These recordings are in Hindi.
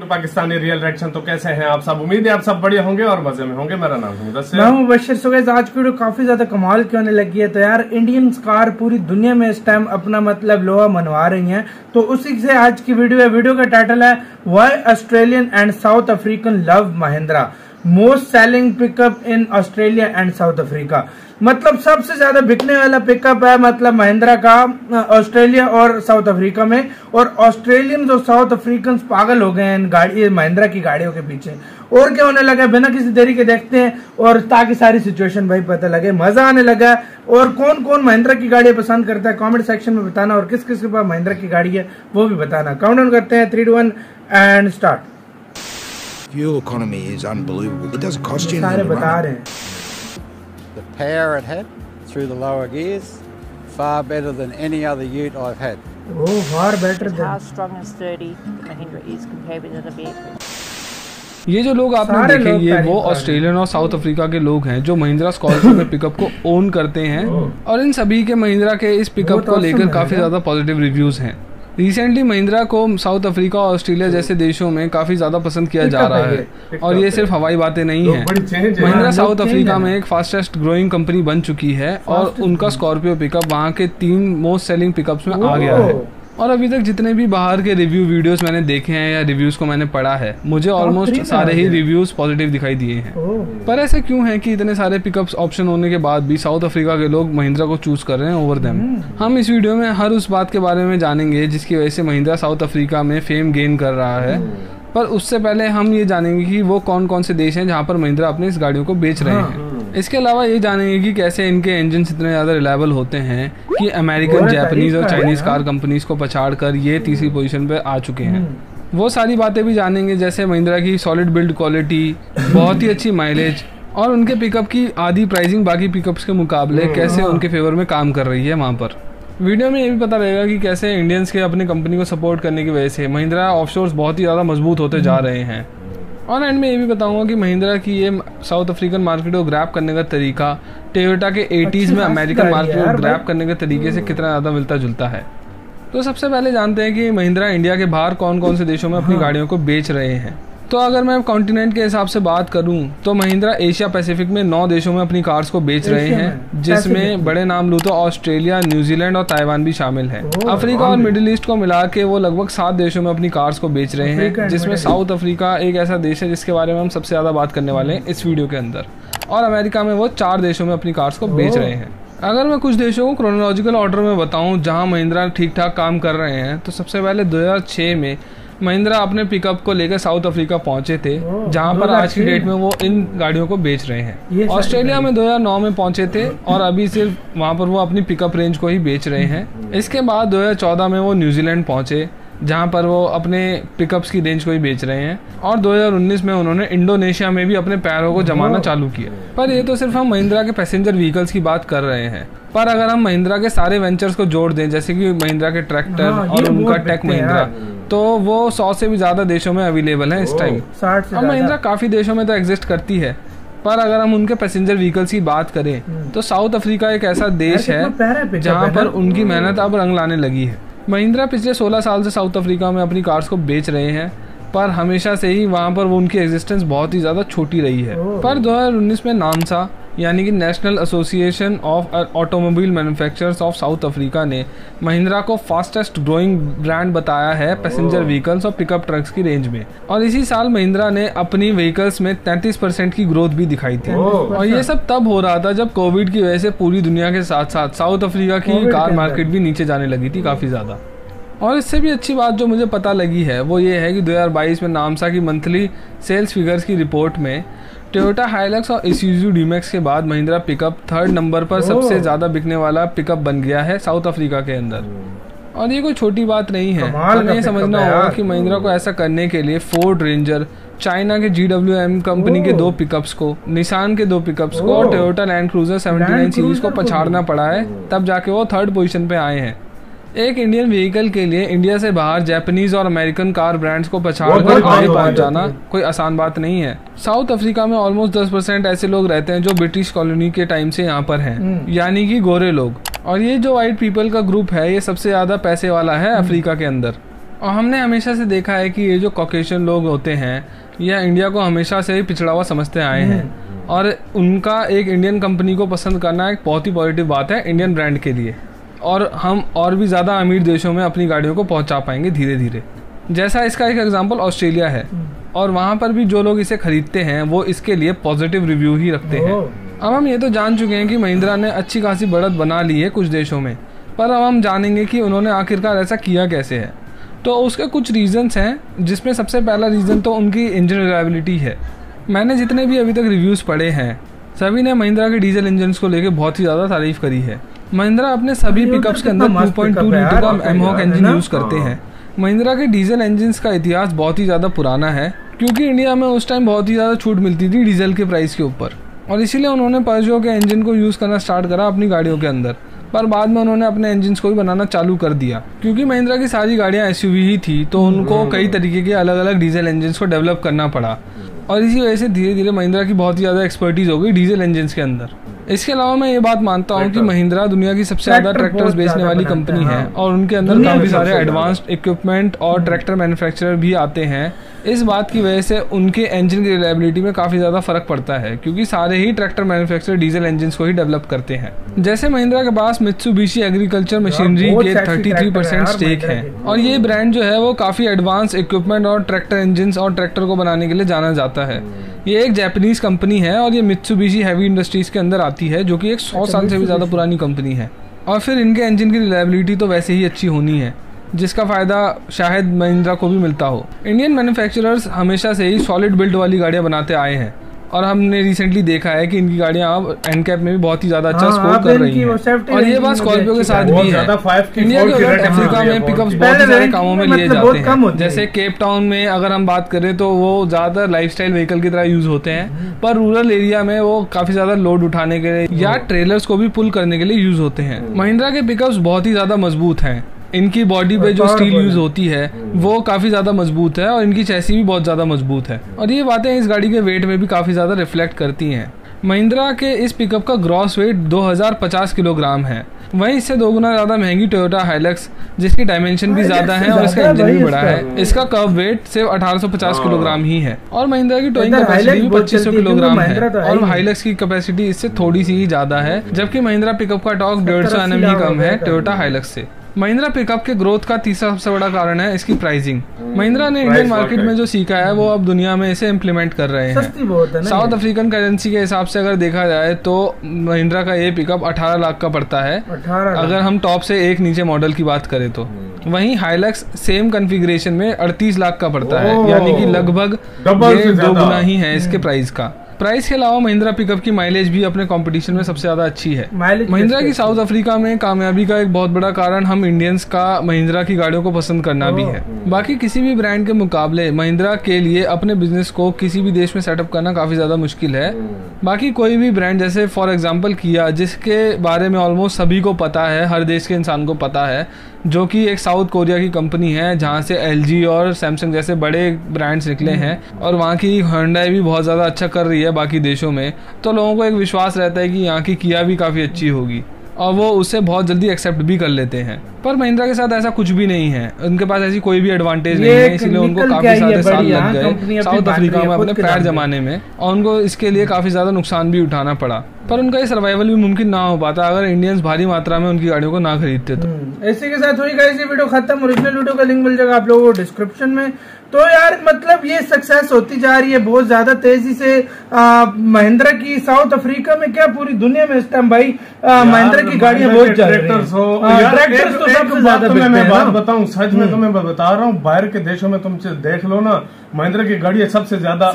Pakistani real reaction. तो कैसे हैं आप सब? उम्मीद है आप सब बढ़िया होंगे और मजे में होंगे। मेरा नाम है मुदस्सिर, मैं मुबश्शिर। सो गाइस, आज की वीडियो काफी ज्यादा कमाल की होने लगी है। तो यार, इंडियन कार पूरी दुनिया में इस टाइम अपना मतलब लोहा मनवा रही हैं। तो उसी से आज की वीडियो है। वीडियो का टाइटल है why Australian and south African love Mahindra, most selling pickup in Australia and south Africa. मतलब सबसे ज्यादा बिकने वाला पिकअप है मतलब महिंद्रा का ऑस्ट्रेलिया और साउथ अफ्रीका में। और ऑस्ट्रेलियन और साउथ अफ्रीकन पागल हो गए हैं इन गाड़ी महिंद्रा की गाड़ियों के पीछे। और क्या होने लगा, बिना किसी देरी के देखते हैं और ताकि सारी सिचुएशन भाई पता लगे, मजा आने लगा। और कौन कौन महिंद्रा की गाड़ियां पसंद करता है कमेंट सेक्शन में बताना, और किस किस के पास महिंद्रा की गाड़ी है वो भी बताना। काउंट डाउन करते हैं 3, 2, 1 and start. Fuel economy is unbelievable. It doesn't cost you सारे anything to बता run रहे it. हैं। The power it had through the lower gears, far better than any other ute I've had. Oh, far better than. How strong and sturdy Mahindra is compared with other vehicles. ये जो लोग आपने सारे देखे लोग ये तारीफ वो कर रहे हैं। ऑस्ट्रेलियन और साउथ अफ्रीका के लोग हैं जो महिंद्रा स्कॉर्पियो के पिकअप को ओन करते हैं। और इन सभी के महिंद्रा के इस पिकअप तो को लेकर awesome काफी है। ज्यादा पॉजिटिव रिव्यूज हैं। रिसेंटली महिंद्रा को साउथ अफ्रीका और ऑस्ट्रेलिया जैसे देशों में काफी ज्यादा पसंद किया जा रहा है। और ये सिर्फ हवाई बातें नहीं है। महिंद्रा साउथ अफ्रीका में एक फास्टेस्ट ग्रोइंग कंपनी बन चुकी है और उनका स्कॉर्पियो पिकअप वहाँ के 3 मोस्ट सेलिंग पिकअप्स में आ गया है। और अभी तक जितने भी बाहर के रिव्यू वीडियोस मैंने देखे हैं या रिव्यूज को मैंने पढ़ा है, मुझे ऑलमोस्ट सारे ही रिव्यूज पॉजिटिव दिखाई दिए हैं। पर ऐसे क्यों है कि इतने सारे पिकअप्स ऑप्शन होने के बाद भी साउथ अफ्रीका के लोग महिंद्रा को चूज कर रहे हैं ओवर देम? हम इस वीडियो में हर उस बात के बारे में जानेंगे जिसकी वजह से महिंद्रा साउथ अफ्रीका में फेम गेन कर रहा है। पर उससे पहले हम ये जानेंगे कि वो कौन कौन से देश हैं जहाँ पर महिंद्रा अपनी इस गाड़ियों को बेच रहे हैं। इसके अलावा ये जानेंगे कि कैसे इनके इंजन इतने ज़्यादा रिलायबल होते हैं कि अमेरिकन, जापानीज और चाइनीज कार कंपनीज को पछाड़ कर ये तीसरी पोजीशन पे आ चुके हैं। वो सारी बातें भी जानेंगे, जैसे महिंद्रा की सॉलिड बिल्ड क्वालिटी, बहुत ही अच्छी माइलेज और उनके पिकअप की आधी प्राइसिंग बाकी पिकअप्स के मुकाबले कैसे उनके फेवर में काम कर रही है वहाँ पर। वीडियो में ये भी पता रहेगा कि कैसे इंडियंस के अपनी कंपनी को सपोर्ट करने की वजह से महिंद्रा ऑफशोर्स बहुत ही ज़्यादा मजबूत होते जा रहे हैं। और एंड में ये भी बताऊंगा कि महिंद्रा की ये साउथ अफ्रीकन मार्केट को ग्रैब करने का तरीका टोयोटा के 80s में अमेरिकन मार्केट को ग्रैब करने के तरीके से कितना ज़्यादा मिलता जुलता है। तो सबसे पहले जानते हैं कि महिंद्रा इंडिया के बाहर कौन कौन से देशों में अपनी गाड़ियों को बेच रहे हैं। तो अगर मैं कॉन्टिनेंट के हिसाब से बात करूं तो महिंद्रा एशिया पैसिफिक में 9 देशों में अपनी कार्स को बेच रहे हैं, जिसमें बड़े नाम लूँ तो ऑस्ट्रेलिया, न्यूजीलैंड और ताइवान भी शामिल है। अफ्रीका और मिडिल ईस्ट को मिला के वो लगभग 7 देशों में अपनी कार्स को बेच रहे हैं, जिसमें साउथ अफ्रीका एक ऐसा देश है जिसके बारे में हम सबसे ज़्यादा बात करने वाले हैं इस वीडियो के अंदर। और अमेरिका में वो 4 देशों में अपनी कार्स को बेच रहे हैं। अगर मैं कुछ देशों को क्रोनोलॉजिकल ऑर्डर में बताऊं जहां महिंद्रा ठीक ठाक काम कर रहे हैं, तो सबसे पहले 2006 में महिंद्रा अपने पिकअप को लेकर साउथ अफ्रीका पहुंचे थे, जहां पर आज की डेट में वो इन गाड़ियों को बेच रहे हैं। ऑस्ट्रेलिया में 2009 में पहुंचे थे और अभी सिर्फ वहां पर वो अपनी पिकअप रेंज को ही बेच रहे हैं। इसके बाद 2014 में वो न्यूजीलैंड पहुंचे, जहां पर वो अपने पिकअप्स की रेंज को ही बेच रहे हैं। और 2019 में उन्होंने इंडोनेशिया में भी अपने पैरों को जमाना चालू किया। पर ये तो सिर्फ हम महिंद्रा के पैसेंजर व्हीकल्स की बात कर रहे हैं। पर अगर हम महिंद्रा के सारे वेंचर्स को जोड़ दें, जैसे कि महिंद्रा के ट्रैक्टर और उनका टेक महिंद्रा, तो वो 100 से भी ज्यादा देशों में अवेलेबल है इस टाइम। अब महिंद्रा काफी देशों में तो एग्जिस्ट करती है, पर अगर हम उनके पैसेंजर व्हीकल्स की बात करें तो साउथ अफ्रीका एक ऐसा देश है जहाँ पर उनकी मेहनत अब रंग लाने लगी है। महिंद्रा पिछले 16 साल से साउथ अफ्रीका में अपनी कार्स को बेच रहे हैं, पर हमेशा से ही वहाँ पर वो उनकी एग्जिस्टेंस बहुत ही ज़्यादा छोटी रही है। पर 2019 में नामसा यानी कि national association of automobile manufacturers of south Africa ने महिंद्रा को फास्टेस्ट ग्रोइंग ब्रांड बताया है पैसेंजर व्हीकल्स और पिकअप ट्रक्स की रेंज में। और इसी साल महिंद्रा ने अपनी व्हीकल्स में 33% की ग्रोथ भी दिखाई थी। और ये सब तब हो रहा था जब कोविड की वजह से पूरी दुनिया के साथ साथ साउथ अफ्रीका की कार मार्केट भी नीचे जाने लगी थी काफ़ी ज़्यादा। और इससे भी अच्छी बात जो मुझे पता लगी है वो ये है कि 2022 में नामसा की मंथली सेल्स फिगर्स की रिपोर्ट में टोयोटा हाइलक्स और इसूजू डीमैक्स के बाद महिंद्रा पिकअप 3rd नंबर पर सबसे ज़्यादा बिकने वाला पिकअप बन गया है साउथ अफ्रीका के अंदर। और ये कोई छोटी बात नहीं है। हमें ये समझना होगा कि महिंद्रा को ऐसा करने के लिए फोर्ड रेंजर, चाइना के GWM कंपनी के 2 पिकअप्स को, निसान के 2 पिकअप्स को और टोयोटा लैंड क्रूजर 79 सीरीज को पछाड़ना पड़ा है, तब जाके वो 3rd पोजीशन पे आए हैं। एक इंडियन व्हीकल के लिए इंडिया से बाहर जापानीज और अमेरिकन कार ब्रांड्स को पछाड़कर आगे पहुंच जाना कोई आसान बात नहीं है। साउथ अफ्रीका में ऑलमोस्ट 10% ऐसे लोग रहते हैं जो ब्रिटिश कॉलोनी के टाइम से यहाँ पर हैं, यानी कि गोरे लोग। और ये जो वाइट पीपल का ग्रुप है ये सबसे ज्यादा पैसे वाला है अफ्रीका के अंदर। और हमने हमेशा से देखा है कि ये जो कॉकेशियन लोग होते हैं यह इंडिया को हमेशा से ही पिछड़ा हुआ समझते आए हैं, और उनका एक इंडियन कंपनी को पसंद करना एक बहुत ही पॉजिटिव बात है इंडियन ब्रांड के लिए। और हम और भी ज़्यादा अमीर देशों में अपनी गाड़ियों को पहुंचा पाएंगे धीरे धीरे। जैसा इसका एक एग्जांपल ऑस्ट्रेलिया है, और वहाँ पर भी जो लोग इसे खरीदते हैं वो इसके लिए पॉजिटिव रिव्यू ही रखते हैं। अब हम ये तो जान चुके हैं कि महिंद्रा ने अच्छी खासी बढ़त बना ली है कुछ देशों में, पर अब हम जानेंगे कि उन्होंने आखिरकार ऐसा किया कैसे है। तो उसके कुछ रीजंस हैं, जिसमें सबसे पहला रीज़न तो उनकी इंजन रिलायबिलिटी है। मैंने जितने भी अभी तक रिव्यूज़ पढ़े हैं सभी ने महिंद्रा के डीजल इंजन को लेकर बहुत ही ज़्यादा तारीफ करी है। महिंद्रा अपने सभी पिकअप्स के अंदर 2.2 लीटर का एमहॉक इंजन यूज़ करते हैं। महिंद्रा के डीजल इंजन्स का इतिहास बहुत ही ज़्यादा पुराना है, क्योंकि इंडिया में उस टाइम बहुत ही ज़्यादा छूट मिलती थी डीजल के प्राइस के ऊपर, और इसीलिए उन्होंने पर्जो के इंजन को यूज़ करना स्टार्ट करा अपनी गाड़ियों के अंदर। पर बाद में उन्होंने अपने इंजन्स को भी बनाना चालू कर दिया, क्योंकि महिंद्रा की सारी गाड़ियाँ एसयूवी ही थी, तो उनको कई तरीके के अलग अलग डीजल इंजन्स को डेवलप करना पड़ा, और इसी वजह से धीरे धीरे महिंद्रा की बहुत ही ज़्यादा एक्सपर्टीज हो गई डीजल इंजन्स के अंदर। इसके अलावा मैं ये बात मानता हूँ कि महिंद्रा दुनिया की सबसे ज़्यादा ट्रैक्टर्स बेचने वाली कंपनी है, और उनके अंदर काफ़ी सारे एडवांस्ड इक्विपमेंट और ट्रैक्टर मैन्युफैक्चरर भी आते हैं। इस बात की वजह से उनके इंजन की रिलायबिलिटी में काफ़ी ज़्यादा फ़र्क पड़ता है, क्योंकि सारे ही ट्रैक्टर मैन्युफैक्चरर डीजल इंजन को ही डेवलप करते हैं। जैसे महिंद्रा के पास मित्सुबिशी एग्रीकल्चर मशीनरी के 33% स्टेक है, और ये ब्रांड जो है वो काफ़ी एडवांस इक्विपमेंट और ट्रैक्टर इंजन और ट्रैक्टर को बनाने के लिए जाना जाता है। ये एक जापानीज कंपनी है, और ये मित्सुबिशी हैवी इंडस्ट्रीज के अंदर आती है, जो कि एक 100 साल से भी ज़्यादा पुरानी कंपनी है। और फिर इनके इंजन की रिलायबिलिटी तो वैसे ही अच्छी होनी है, जिसका फ़ायदा शायद महिंद्रा को भी मिलता हो। इंडियन मैन्युफैक्चरर्स हमेशा से ही सॉलिड बिल्ड वाली गाड़ियाँ बनाते आए हैं, और हमने रिसेंटली देखा है कि इनकी गाड़ियाँ अब एनकैप में भी बहुत ही ज़्यादा अच्छा स्कोर कर रही हैं। और ये बात स्कॉर्पियो के साथ भी है। इंडिया के अलावा अफ्रीका में पिकअप्स बहुत सारे कामों में लिए जाते हैं। जैसे केप टाउन में अगर हम बात करें तो वो ज़्यादातर लाइफस्टाइल व्हीकल की तरह यूज़ होते हैं, पर रूरल एरिया में वो काफ़ी ज़्यादा लोड उठाने के लिए या ट्रेलर्स को भी पुल करने के लिए यूज़ होते हैं। महिंद्रा के पिकअप्स बहुत ही ज़्यादा मजबूत हैं। इनकी बॉडी पे जो स्टील यूज होती है वो काफ़ी ज़्यादा मजबूत है, और इनकी चैसी भी बहुत ज़्यादा मजबूत है, और ये बातें इस गाड़ी के वेट में भी काफ़ी ज़्यादा रिफ्लेक्ट करती हैं। महिंद्रा के इस पिकअप का ग्रॉस वेट 2050 किलोग्राम है। वहीं इससे 2 गुना ज़्यादा महंगी टोयोटा हाइलक्स, जिसकी डायमेंशन भी ज़्यादा है और इसका इंजन भी बड़ा है, इसका कर्व वेट सिर्फ 1850 किलोग्राम ही है। और महिंद्रा की टोइंग कैपेसिटी भी 2500 किलोग्राम है, और हाइलक्स की कैपेसिटी इससे थोड़ी सी ही ज़्यादा है, जबकि महिंद्रा पिकअप का टॉर्क 150 Nm ही कम है टोयोटा हाइलक्स से। महिंद्रा पिकअप के ग्रोथ का तीसरा सबसे बड़ा कारण है इसकी प्राइसिंग। महिंद्रा ने इंडियन मार्केट में जो सीखा है वो अब दुनिया में इसे इम्प्लीमेंट कर रहे हैं। साउथ अफ्रीकन करेंसी के हिसाब से अगर देखा जाए तो महिंद्रा का ये पिकअप 18 लाख का पड़ता है, अगर हम टॉप से एक नीचे मॉडल की बात करें तो। वहीं हाइलक्स सेम कॉन्फ़िगरेशन में 38 लाख का पड़ता है, यानी कि लगभग 2 गुना ही है इसके प्राइस का। प्राइस के अलावा महिंद्रा पिकअप की माइलेज भी अपने कंपटीशन में सबसे ज़्यादा अच्छी है। महिंद्रा की साउथ अफ्रीका में कामयाबी का एक बहुत बड़ा कारण हम इंडियंस का महिंद्रा की गाड़ियों को पसंद करना भी है। बाकी किसी भी ब्रांड के मुकाबले महिंद्रा के लिए अपने बिजनेस को किसी भी देश में सेटअप करना काफ़ी ज़्यादा मुश्किल है। बाकी कोई भी ब्रांड, जैसे फॉर एग्जांपल किया, जिसके बारे में ऑलमोस्ट सभी को पता है, हर देश के इंसान को पता है, जो कि एक साउथ कोरिया की कंपनी है, जहाँ से LG और सैमसंग जैसे बड़े ब्रांड्स निकले हैं, और वहाँ की Hyundai भी बहुत ज़्यादा अच्छा कर रही है बाकी देशों में, तो लोगों को एक विश्वास रहता है कि यहाँ की किया भी काफ़ी अच्छी होगी, और वो उससे बहुत जल्दी एक्सेप्ट भी कर लेते हैं। पर महिंद्रा के साथ ऐसा कुछ भी नहीं है, उनके पास ऐसी कोई भी एडवांटेज नहीं है, इसलिए उनको काफी सारे साल लग गए साउथ अफ्रीका में अपने पैर जमाने में, और उनको इसके लिए काफी ज्यादा नुकसान भी उठाना पड़ा। पर उनका ये सर्वाइवल भी मुमकिन ना हो पाता अगर इंडियंस भारी मात्रा में उनकी गाड़ियों को ना खरीदते तो। इसी के साथ हुई गाइस ये वीडियो खत्म। ओरिजिनल वीडियो का लिंक मिल जाएगा आप लोगों को डिस्क्रिप्शन में। तो यार मतलब ये सक्सेस होती जा रही है बहुत ज्यादा तेजी से महिंद्रा की। साउथ अफ्रीका में क्या पूरी दुनिया में इस टाइम भाई महिंद्रा की गाड़ियां बहुत चल रही हैं। ट्रैक्टर्स तो सबसे ज्यादा मैं बात बताऊं सच में तो मैं बता रहा हूँ, बाहर के देशों में तुम देख लो ना, महिंद्रा की गाड़ियां सबसे ज्यादा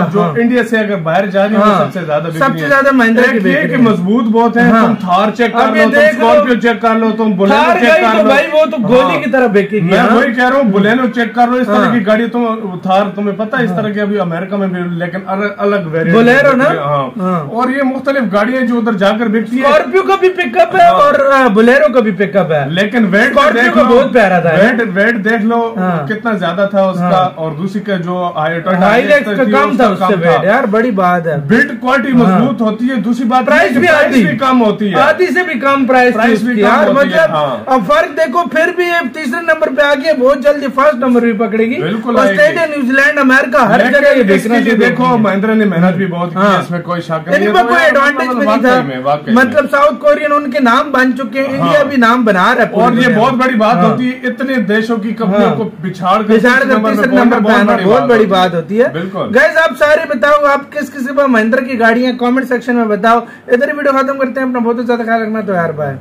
जो इंडिया से अगर बाहर जा रही है सबसे ज्यादा महिंद्रा की मजबूत बहुत है। तुम थार चेक कर लो, तुम स्कॉर्पियो चेक कर लो, तुम बुलेनो चेक कर लो, भाई वो तो गोली की तरह बेचेगी। मैं वही कह रहा हूँ, बुलेनो चेक कर लो, इस तरह की गाड़ी तुम थार, तुम्हें पता है इस तरह की अभी अमेरिका में भी, लेकिन अलग वेरिएंट बोलेरो ना। और ये मुख्तलिफ गाड़ियां जो उधर जाकर बिकती है, स्कॉर्पियो का भी पिकअप है और बोलेरो का भी पिकअप है, लेकिन वेट देख लो, बहुत प्यारा था। वेट देख लो कितना ज्यादा था उसका, और दूसरी का जो हाईलैक्स का कम था उससे वेट। यार बड़ी बात है, बिल्ड क्वालिटी मजबूत होती है। दूसरी बात प्राइस भी कम होती है, आधी से भी कम प्राइस भी यार, मतलब अब फर्क देखो। फिर भी ये तीसरे नंबर पे आ गया, बहुत जल्दी फर्स्ट नंबर भी पकड़ेगी। बिल्कुल ऑस्ट्रेलिया, न्यूजीलैंड, अमेरिका, हर जगह ये बेचना। देखो महिंद्रा ने मेहनत भी बहुत की, इसमें कोई शक नहीं है। कोई एडवांटेज भी नहीं था, मतलब साउथ कोरियन उनके नाम बन चुके हैं, इंडिया भी नाम बना रहा है। और ये बहुत बड़ी बात होती है, इतने देशों की कंपनियों को पिछाड़ कर तीसरे नंबर पे आना बहुत बड़ी बात होती है। बिल्कुल गाइस, आप सारे बताओ आप किस किस महिंद्रा की गाड़ियां, कमेंट सेक्शन में बताओ। इधर वीडियो खत्म करते हैं। अपना बहुत ज्यादा ख्याल रखना। तो यार बाय।